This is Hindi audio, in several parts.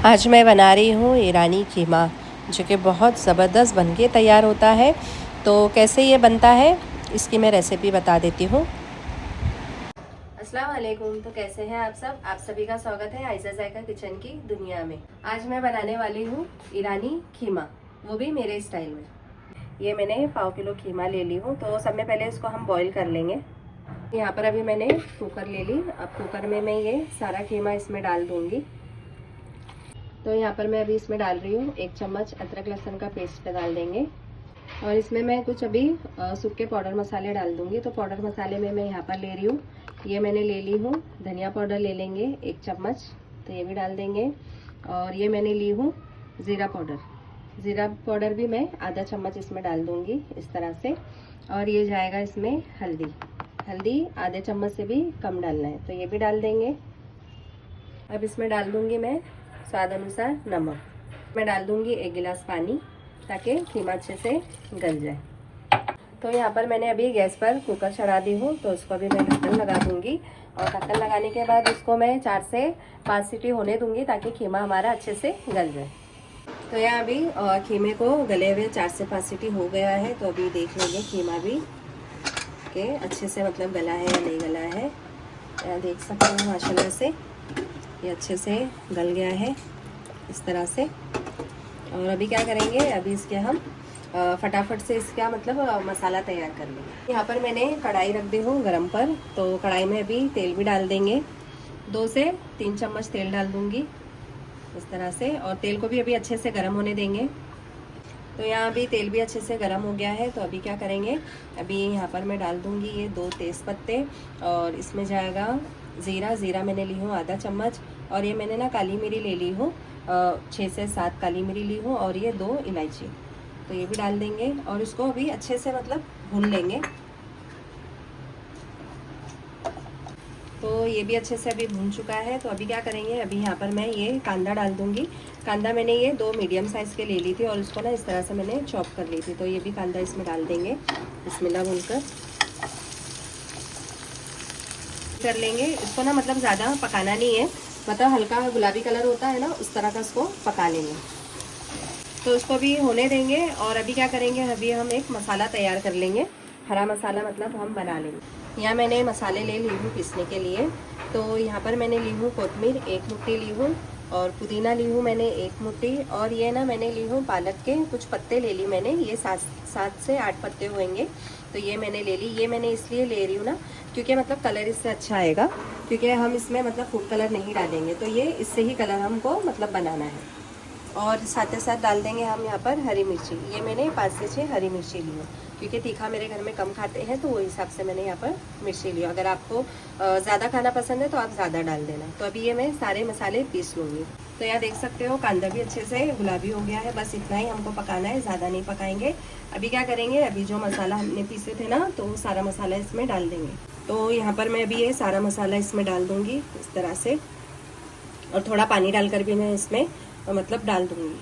आज मैं बना रही हूँ ईरानी कीमा, जो कि बहुत ज़बरदस्त बन के तैयार होता है। तो कैसे ये बनता है इसकी मैं रेसिपी बता देती हूँ। अस्सलाम वालेकुम। तो कैसे हैं आप सब? आप सभी का स्वागत है आयशा जायका किचन की दुनिया में। आज मैं बनाने वाली हूँ ईरानी कीमा, वो भी मेरे स्टाइल में। ये मैंने पाव किलो कीमा ले ली हूँ। तो सब में पहले इसको हम बॉईल कर लेंगे। यहाँ पर अभी मैंने कुकर ले ली। अब कुकर में मैं ये सारा कीमा इसमें डाल दूँगी। तो यहाँ पर मैं अभी इसमें डाल रही हूँ 1 चम्मच अदरक लहसुन का पेस्ट डाल देंगे। और इसमें मैं कुछ अभी सूखे पाउडर मसाले डाल दूँगी। तो पाउडर मसाले में मैं यहाँ पर ले रही हूँ, ये मैंने ले ली हूँ धनिया पाउडर ले लेंगे 1 चम्मच, तो ये भी डाल देंगे। और ये मैंने ली हूँ ज़ीरा पाउडर भी मैं आधा चम्मच इसमें डाल दूँगी इस तरह से। और ये जाएगा इसमें हल्दी आधे चम्मच से भी कम डालना है, तो ये भी डाल देंगे। अब इसमें डाल दूँगी मैं स्वाद अनुसार नमक। मैं डाल दूंगी 1 गिलास पानी, ताकि कीमा अच्छे से गल जाए। तो यहाँ पर मैंने अभी गैस पर कुकर चढ़ा दी हूँ, तो इसको अभी मैं ढक्कन लगा दूंगी। और ढक्कन लगाने के बाद इसको मैं 4 से 5 सीटी होने दूंगी, ताकि कीमा हमारा अच्छे से गल जाए। तो यहाँ अभी कीमे को गले हुए 4 से 5 सीटी हो गया है। तो अभी देख लेंगे कीमा भी कि अच्छे से मतलब गला है या नहीं गला है। यहाँ देख सकते हैं माशाल्लाह से ये अच्छे से गल गया है इस तरह से। और अभी क्या करेंगे, अभी इसके हम फटाफट से इसका मतलब मसाला तैयार कर लेंगे। यहाँ पर मैंने कढ़ाई रख दी हूँ गरम पर। तो कढ़ाई में अभी तेल भी डाल देंगे। 2 से 3 चम्मच तेल डाल दूँगी इस तरह से। और तेल को भी अभी अच्छे से गर्म होने देंगे। तो यहाँ अभी तेल भी अच्छे से गर्म हो गया है। तो अभी क्या करेंगे, अभी यहाँ पर मैं डाल दूँगी ये 2 तेज़ पत्ते। और इसमें जाएगा ज़ीरा मैंने ली हूँ आधा चम्मच। और ये मैंने ना काली मिरी ले ली हूँ 6 से 7 काली मिरी ली हूँ। और ये 2 इलायची, तो ये भी डाल देंगे। और इसको अभी अच्छे से मतलब भून लेंगे। तो ये भी अच्छे से अभी भून चुका है। तो अभी क्या करेंगे, अभी यहाँ पर मैं ये कांदा डाल दूँगी। कांदा मैंने ये 2 मीडियम साइज़ के ले ली थी, और उसको ना इस तरह से मैंने चॉप कर ली थी। तो ये भी कांदा इसमें डाल देंगे, बिस्मिल्लाह बोलकर कर लेंगे। इसको ना मतलब ज़्यादा पकाना नहीं है, मतलब हल्का गुलाबी कलर होता है ना, उस तरह का इसको पका लेंगे। तो इसको भी होने देंगे। और अभी क्या करेंगे, अभी हम एक मसाला तैयार कर लेंगे, हरा मसाला मतलब हम बना लेंगे। यहाँ मैंने मसाले ले ली हूँ पीसने के लिए। तो यहाँ पर मैंने ली हूँ कोतमीर 1 मुट्ठी ली हूँ, और पुदीना ली हूँ मैंने 1 मुट्ठी। और ये ना मैंने ली हूँ पालक के कुछ पत्ते ले ली मैंने, ये 7 से 8 पत्ते होंगे। तो ये मैंने ले ली। ये मैंने इसलिए ले रही हूँ ना, क्योंकि मतलब कलर इससे अच्छा आएगा, क्योंकि हम इसमें मतलब फूड कलर नहीं डालेंगे। तो ये इससे ही कलर हमको मतलब बनाना है। और साथ ही साथ डाल देंगे हम यहाँ पर हरी मिर्ची। ये मैंने 5 से 6 हरी मिर्ची ली है, क्योंकि तीखा मेरे घर में कम खाते हैं, तो वो हिसाब से मैंने यहाँ पर मिर्ची ली। अगर आपको ज़्यादा खाना पसंद है तो आप ज़्यादा डाल देना। तो अभी ये मैं सारे मसाले पीस लूँगी। तो यहाँ देख सकते हो कांदा भी अच्छे से गुलाबी हो गया है। बस इतना ही हमको पकाना है, ज़्यादा नहीं पकाएंगे। अभी क्या करेंगे, अभी जो मसाला हमने पीसे थे ना, तो वो सारा मसाला इसमें डाल देंगे। तो यहाँ पर मैं अभी ये सारा मसाला इसमें डाल दूँगी इस तरह से। और थोड़ा पानी डालकर भी मैं इसमें मतलब डाल दूँगी।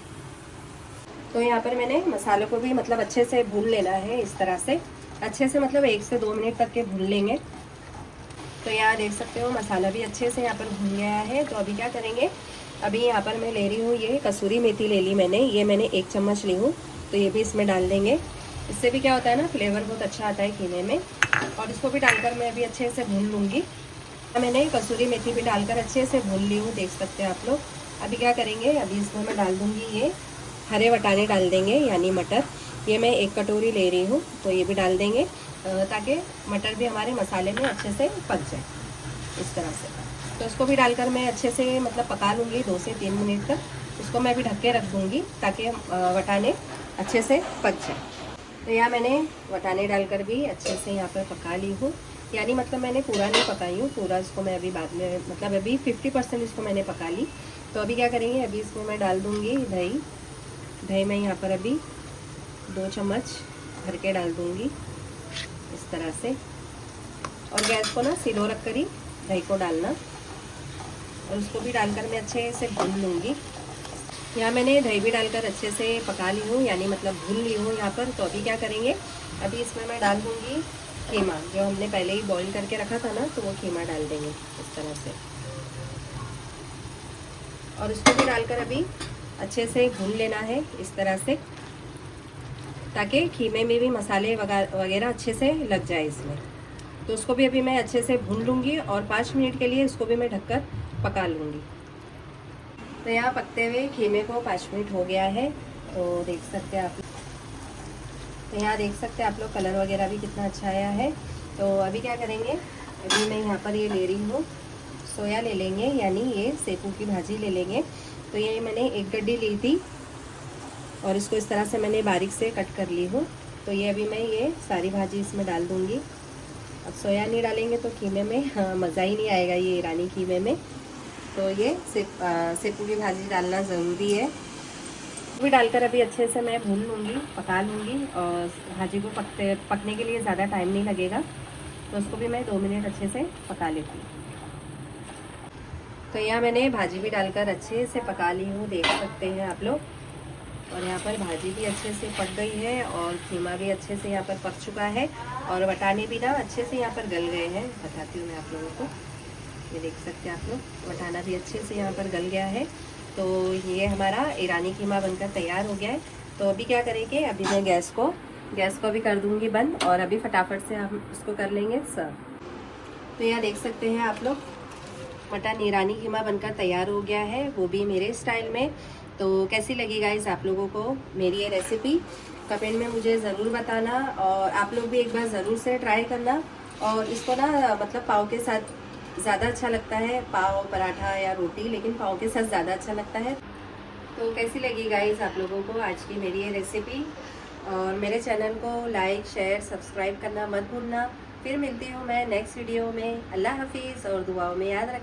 तो यहाँ पर मैंने मसालों को भी मतलब अच्छे से भून लेना है इस तरह से, अच्छे से मतलब 1 से 2 मिनट तक के भून लेंगे। तो यहाँ देख सकते हो मसाला भी अच्छे से यहाँ पर भून गया है। तो अभी क्या करेंगे, अभी यहाँ पर मैं ले रही हूँ ये कसूरी मेथी ले ली मैंने, ये मैंने 1 चम्मच ली हूँ। तो ये भी इसमें डाल देंगे। इससे भी क्या होता है ना, फ्लेवर बहुत अच्छा आता है कीमे में। और इसको भी डालकर मैं अभी अच्छे से भून लूँगी। मैंने कसूरी मेथी भी डालकर अच्छे से भून ली हूँ, देख सकते हैं आप लोग। अभी क्या करेंगे, अभी इसमें मैं डाल दूँगी ये हरे वटाने डाल देंगे, यानी मटर। ये मैं 1 कटोरी ले रही हूँ, तो ये भी डाल देंगे, ताकि मटर भी हमारे मसाले में अच्छे से पक जाए इस तरह से। तो इसको भी डालकर मैं अच्छे से मतलब पका लूँगी 2 से 3 मिनट तक। इसको मैं अभी ढक के रख दूँगी, ताकि वटाने अच्छे से पक जाए। तो यहाँ मैंने वटाने डालकर भी अच्छे से यहाँ पर पका ली हूँ, यानी मतलब मैंने पूरा नहीं पकाई हूँ, पूरा इसको मैं अभी बाद में मतलब अभी 50% इसको मैंने पका ली। तो अभी क्या करेंगे, अभी इसमें मैं डाल दूँगी दही मैं यहाँ पर अभी 2 चम्मच भर के डाल दूँगी इस तरह से। और गैस को ना स्लो रख कर ही दही को डालना, और उसको भी डालकर मैं अच्छे से भून लूँगी। यहाँ मैंने दही भी डालकर अच्छे से पका ली हूँ, यानी मतलब भून ली हूँ यहाँ पर। तो अभी क्या करेंगे, अभी इसमें मैं डाल दूँगी कीमा, जो हमने पहले ही बॉईल करके रखा था ना, तो वो कीमा डाल देंगे इस तरह से। और इसको भी डालकर अभी अच्छे से भून लेना है इस तरह से, ताकि खीमे में भी मसाले वगैरह अच्छे से लग जाए इसमें। तो उसको भी अभी मैं अच्छे से भून लूँगी और 5 मिनट के लिए इसको भी मैं ढककर पका लूँगी। तो यहाँ पकते हुए खीमे को 5 मिनट हो गया है, तो देख सकते हैं आप। तो यहाँ देख सकते हैं आप लोग कलर वगैरह भी कितना अच्छा आया है। तो अभी क्या करेंगे, अभी मैं यहाँ पर ये ले रही हूँ सोया ले लेंगे, यानी ये सेपू की भाजी ले लेंगे। तो ये मैंने 1 गड्डी ली थी और इसको इस तरह से मैंने बारीक से कट कर ली हूँ। तो ये अभी मैं ये सारी भाजी इसमें डाल दूँगी। अब सोया नहीं डालेंगे तो कीमे में मज़ा ही नहीं आएगा ये ईरानी कीमे में। तो ये सेपू की भाजी डालना ज़रूरी है। भी डालकर अभी अच्छे से मैं भून लूँगी, पका लूँगी। और भाजी को पकने के लिए ज़्यादा टाइम नहीं लगेगा, तो उसको भी मैं 2 मिनट अच्छे से पका लेती हूँ। तो यहाँ मैंने भाजी भी डालकर अच्छे से पका ली हूँ, देख सकते हैं आप लोग। और यहाँ पर भाजी भी अच्छे से पक गई है और कीमा भी अच्छे से यहाँ पर पक चुका है और वटाने भी ना अच्छे से यहाँ पर गल गए हैं। बताती हूँ मैं आप लोगों को, ये देख सकते हैं आप लोग, वटाना भी अच्छे से यहाँ पर गल गया है। तो ये हमारा ईरानी कीमा बनकर तैयार हो गया है। तो अभी क्या करेंगे, अभी मैं गैस को भी कर दूँगी बंद और अभी फटाफट से हम इसको कर लेंगे सर्व। तो यहाँ देख सकते हैं आप लोग, मटन ईरानी कीमा बनकर तैयार हो गया है, वो भी मेरे स्टाइल में। तो कैसी लगी गाइस आप लोगों को मेरी ये रेसिपी, कमेंट में मुझे ज़रूर बताना। और आप लोग भी एक बार ज़रूर से ट्राई करना। और इसको ना मतलब पाव के साथ ज़्यादा अच्छा लगता है, पाव पराठा या रोटी, लेकिन पाव के साथ ज़्यादा अच्छा लगता है। तो कैसी लगी गाइस आप लोगों को आज की मेरी ये रेसिपी। और मेरे चैनल को लाइक शेयर सब्सक्राइब करना मत भूलना। फिर मिलती हूँ मैं नेक्स्ट वीडियो में। अल्लाह हाफिज़ और दुआओं में याद रखना।